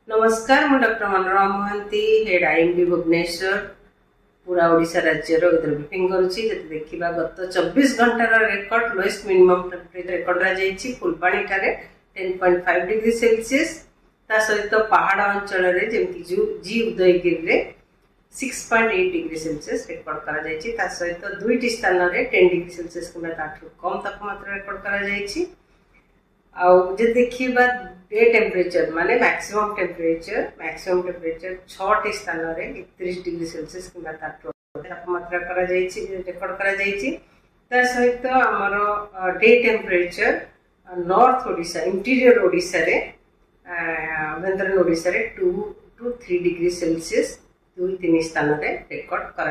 नमस्कार, मु doctor Manorama Mohanty, head IMD Bhubaneswar पूरा ओडिशा राज्यर इधर ब्रीफिंग करुच्ची। देखा गत 24 घंटार record lowest minimum temperature record कर फुलबाणी 10.5 डिग्री सेल्सियस। ता सहित पहाड़ अंचल जमी जी उदयगिरी 6.8 डिग्री सेल्सियस रेकर्ड कर सहित दुईटी स्थान में 10 डिग्री सेल्सियस कि कम तापमात्रा रेकर्ड कर देखा डे टेम्परेचर माने मैक्सिमम टेम्परेचर 6 स्थान में 31 डिग्री सेल्सियस कि तापमात्रा रेकर्ड कर सहित आमर day temperature north Odisha interior Odisha रे आभ्यंतरीण ओडिशा रे 2 to 3 डिग्री सेल्सियस 2-3 स्थान में रेकर्ड कर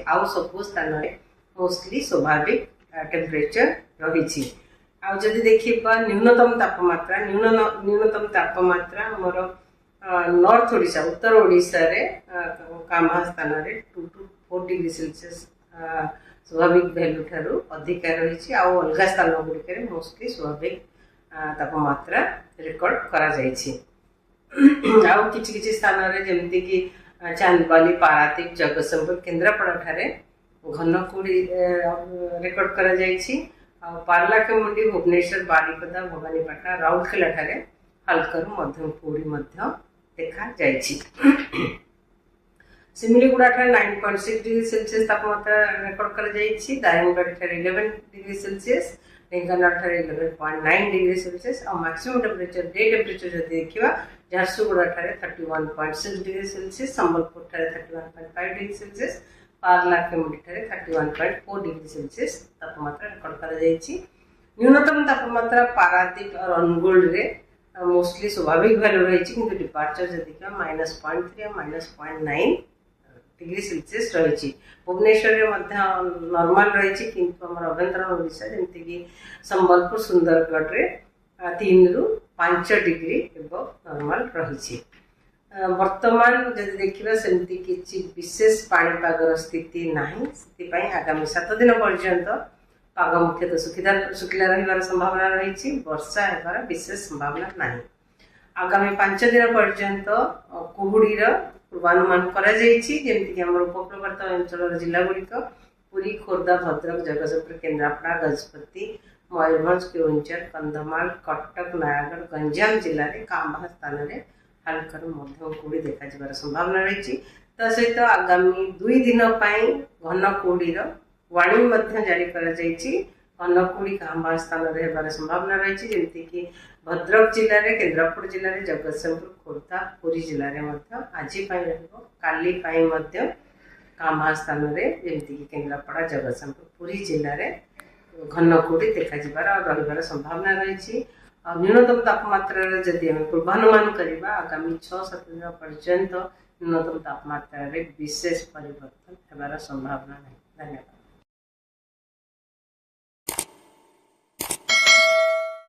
आउ सब स्थान में मोस्टली स्वाभाविक टेम्परेचर रही। आदि देखा न्यूनतम तापमात्रा मोर नॉर्थ ओडिशा उत्तर ओडिशा रे कामा स्थान रे 2 to 4 डिग्री सेल्सियस स्वाभाविक वैल्यू ठारू अधिक रही। अलग स्थान गुड़िक मोस्टली स्वाभाविक तापमात्रा रेकर्ड कर किसी स्थान में जमती कि चांदबाली, पारादीप, जगतसिंहपुर, केन्द्रापड़ा ठारे घन कुड़ी रेकर्ड कर पारलाखेमुंडी, भुवनेश्वर, बारिपदा, भवानीपाटना, राउरकेला ठारे हल्का मध्यम कुड़ी देखा सिमिलीगुड़ा 9.6 डिग्री सेल्सियस तापमात्रा रेकर्ड कर Daringbadi 11 degree Celsius, Dhenkanal 11.9 degree Celsius और मैक्सिमम टेम्परेचर डे टेम्परेचर जब देखा Jharsuguda 31.6 degree Celsius, Sambalpur 31.5 degree Celsius, Paralakhemundi 31.4 degree Celsius तापमात्रा रेकर्ड कर न्यूनतम तापमात्रा पारादीप और अनुगुल रे मोस्टली स्वाभाविक वैल्यू रही कि डिपार्चर जब देखा -0.3 और -0.9 डिग्री सेल्सियस रही। भुवनेश्वर नॉर्मल रही किंतु आम आभ्यंतरण ओडिशा जमती कि संबलपुर, सुंदरगढ़ रे 3 ରୁ 5 डिग्री नॉर्मल रही। वर्तमान जब देखा सेमती किसी विशेष पाणीपागर स्थिति ना आगामी 7 दिन पर्यंत पाग मुख्यतः सुखिला रही संभावना रही, वर्षा होबार विशेष संभावना ना। आगामी 5 दिन पर्यंत कुहुड़ीर पूर्वानुमान करमती उपकूलवर्त अंचल जिला गुड़िक पुरी, खोर्धा, भद्रक, जगतसिंहपुर, केन्द्रापड़ा, गजपति, मयूरभंज, केउंझर, कंधमाल, कटक, नयागढ़, गंजाम जिले में कांबा स्थान में हल्का मध्यम कुड़ी देखा संभावना रही। सहित आगामी 2 दिन घन कुड़ीर वार्निंग जारी कर घन कुड़ी कांबा स्थान में संभावना रही जमती कि भद्रक जिले में, केन्द्रापड़ा जिले में, जगतसिंहपुर, खोर्धा, पुरी जिले में आज काली कांबा स्थान में जमती कि केन्द्रापड़ा, जगतसिंहपुर, पुरी जिले में घन कुड़ी देखा रही संभावना रही। न्यूनतम तापमात्रा जदि आम पूर्वानुमान करवा आगामी 6-7 दिन पर्यंत न्यूनतम तापमात्रा विशेष परिवर्तन होबार संभावना नहीं। धन्यवाद।